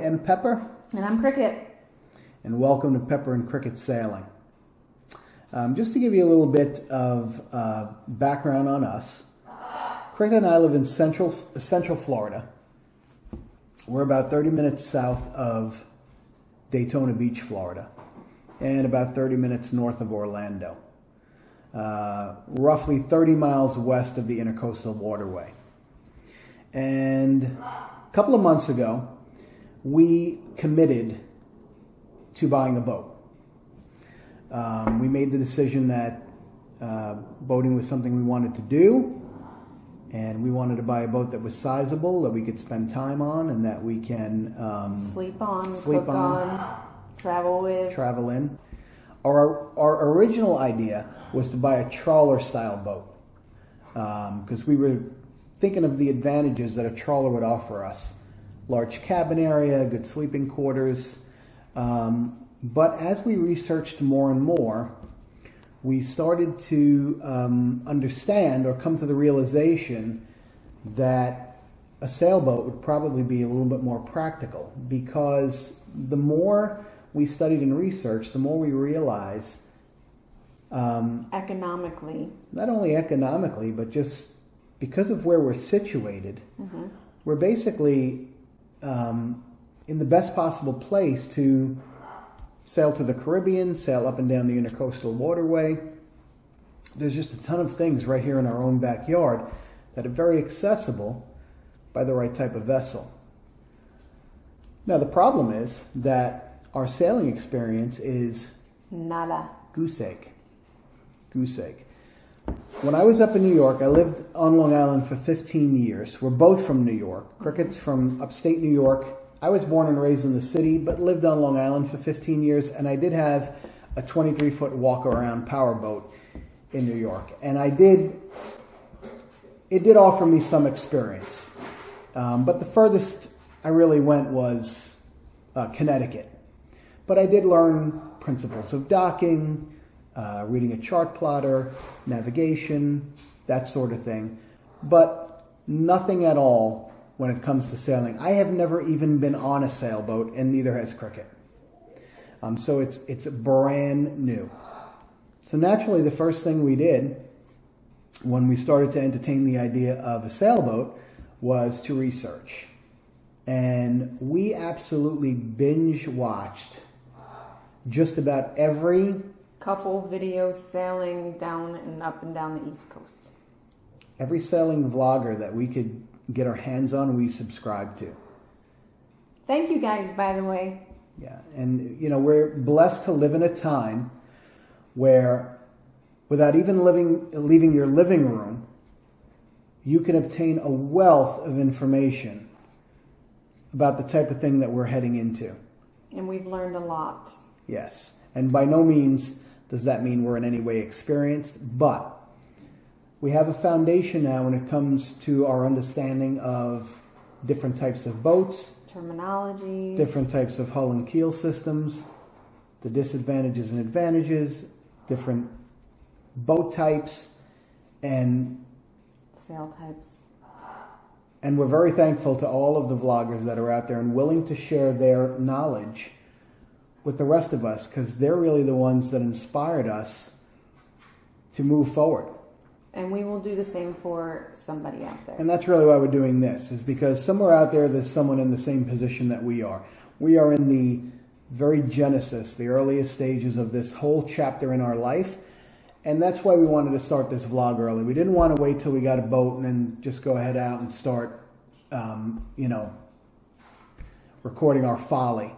am Pepper. And I'm Cricket. And welcome to Pepper and Cricket Sailing. Just to give you a little bit of background on us, Cricket and I live in Central Florida. We're about 30 minutes south of Daytona Beach, Florida, and about 30 minutes north of Orlando. Roughly 30 miles west of the Intercoastal Waterway. And a couple of months ago, we committed to buying a boat. We made the decision that boating was something we wanted to do, and we wanted to buy a boat that was sizable, that we could spend time on, and that we can sleep on, cook on, travel in. Our original idea was to buy a trawler-style boat because we were thinking of the advantages that a trawler would offer us. Large cabin area, good sleeping quarters. But as we researched more and more, we started to understand or come to the realization that a sailboat would probably be a little bit more practical, because the more we studied and researched, the more we realized economically, not only economically, but just because of where we're situated, we're basically in the best possible place to sail to the Caribbean, sail up and down the Intercoastal Waterway. There's just a ton of things right here in our own backyard that are very accessible by the right type of vessel. Now, the problem is that our sailing experience is nada. Goose egg. When I was up in New York, I lived on Long Island for 15 years. We're both from New York. Cricket's from upstate New York. I was born and raised in the city, but lived on Long Island for 15 years, and I did have a 23-foot walk-around powerboat in New York. And it did offer me some experience. But the furthest I really went was Connecticut. But I did learn principles of docking, reading a chart plotter, navigation, that sort of thing. But nothing at all when it comes to sailing. I have never even been on a sailboat, and neither has Cricket. So it's brand new. So naturally, the first thing we did when we started to entertain the idea of a sailboat was to research. And we absolutely binge-watched just about every couple videos sailing down and up and down the East Coast. Every sailing vlogger that we could get our hands on, we subscribed to. Thank you guys, by the way. Yeah, and we're blessed to live in a time where, without even leaving your living room, you can obtain a wealth of information about the type of thing that we're heading into. And we've learned a lot. Yes, and by no means does that mean we're in any way experienced, but we have a foundation now when it comes to our understanding of different types of boats, terminologies, different types of hull and keel systems, the disadvantages and advantages, different boat types, and sail types. And we're very thankful to all of the vloggers that are out there and willing to share their knowledge with the rest of us, because they're really the ones that inspired us to move forward. And we will do the same for somebody out there. And that's really why we're doing this, is because somewhere out there's someone in the same position that we are. We are in the very genesis, the earliest stages of this whole chapter in our life. And that's why we wanted to start this vlog early. We didn't want to wait till we got a boat and then just go ahead out and start, recording our folly.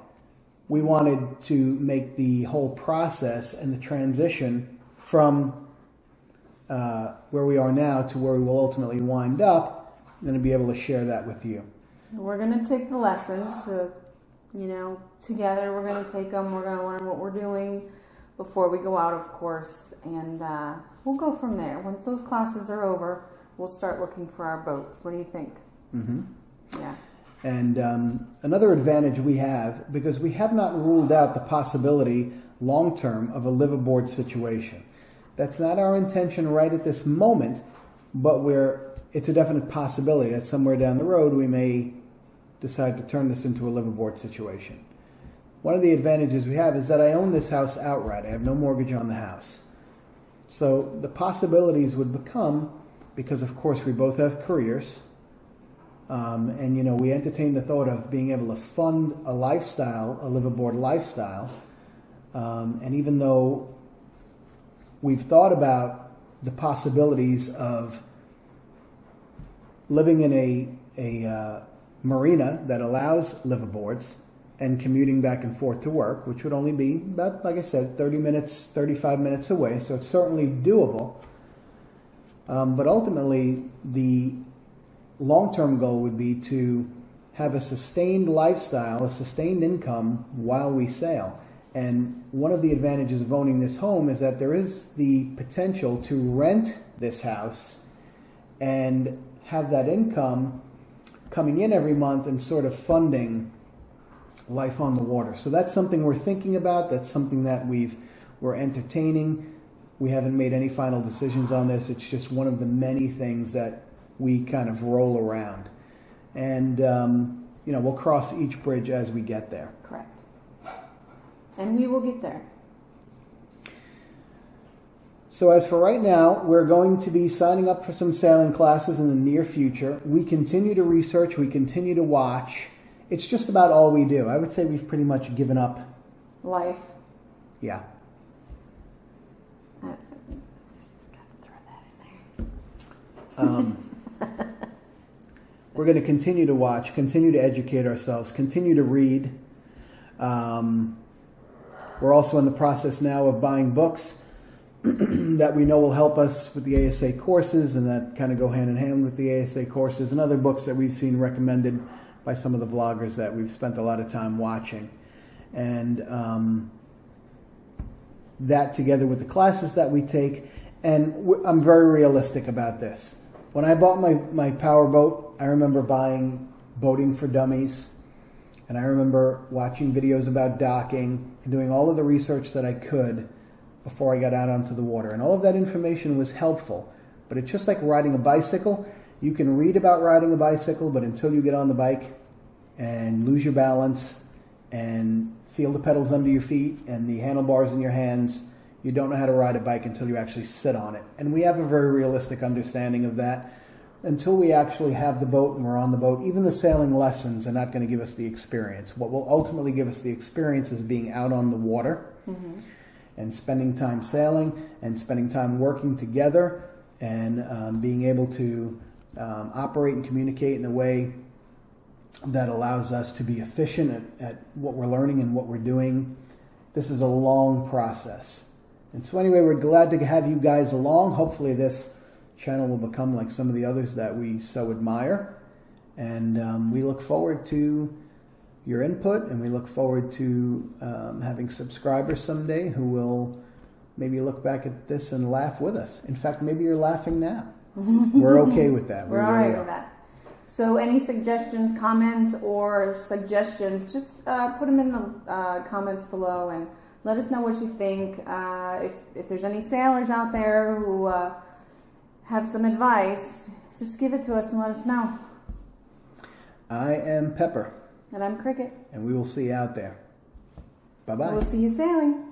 We wanted to make the whole process and the transition from where we are now to where we will ultimately wind up, and to be able to share that with you. We're going to take the lessons, together. We're going to take them. We're going to learn what we're doing before we go out, of course, and we'll go from there. Once those classes are over, we'll start looking for our boats. What do you think? Mm-hmm. Yeah. And another advantage we have, because we have not ruled out the possibility long-term of a live-aboard situation. That's not our intention right at this moment, but it's a definite possibility that somewhere down the road we may decide to turn this into a liveaboard situation. One of the advantages we have is that I own this house outright. I have no mortgage on the house. So the possibilities would become, because of course we both have careers, and you know, we entertain the thought of being able to fund a lifestyle, a liveaboard lifestyle, and even though we've thought about the possibilities of living in a marina that allows liveaboards and commuting back and forth to work, which would only be about, like I said, 30 minutes, 35 minutes away, so it's certainly doable. But ultimately, the long-term goal would be to have a sustained lifestyle, a sustained income while we sail. And one of the advantages of owning this home is that there is the potential to rent this house and have that income coming in every month and sort of funding life on the water. So that's something we're thinking about. That's something that we're entertaining. We haven't made any final decisions on this. It's just one of the many things that we kind of roll around. And, you know, we'll cross each bridge as we get there. Correct. And we will get there. So as for right now, we're going to be signing up for some sailing classes in the near future. We continue to research. We continue to watch. It's just about all we do. I would say we've pretty much given up life. Yeah. Just got to throw that in there. We're going to continue to watch, continue to educate ourselves, continue to read. We're also in the process now of buying books that we know will help us with the ASA courses and that kind of go hand in hand with the ASA courses, and other books that we've seen recommended by some of the vloggers that we've spent a lot of time watching. And that together with the classes that we take. And I'm very realistic about this. When I bought my power boat, I remember buying Boating for Dummies. And I remember watching videos about docking and doing all of the research that I could before I got out onto the water. And all of that information was helpful. But it's just like riding a bicycle. You can read about riding a bicycle, but until you get on the bike and lose your balance and feel the pedals under your feet and the handlebars in your hands, you don't know how to ride a bike until you actually sit on it. And we have a very realistic understanding of that. Until we actually have the boat and we're on the boat, even the sailing lessons are not going to give us the experience. What will ultimately give us the experience is being out on the water and spending time sailing and spending time working together and being able to operate and communicate in a way that allows us to be efficient at what we're learning and what we're doing. This is a long process. And so anyway, we're glad to have you guys along. Hopefully this channel will become like some of the others that we so admire. And we look forward to your input, and we look forward to having subscribers someday who will maybe look back at this and laugh with us. In fact, maybe you're laughing now. We're okay with that. We're all right with that. So any suggestions, comments, or suggestions, just put them in the comments below and let us know what you think. If there's any sailors out there who have some advice, just give it to us and let us know. I am Pepper. And I'm Cricket. And we will see you out there. Bye-bye. We'll see you sailing.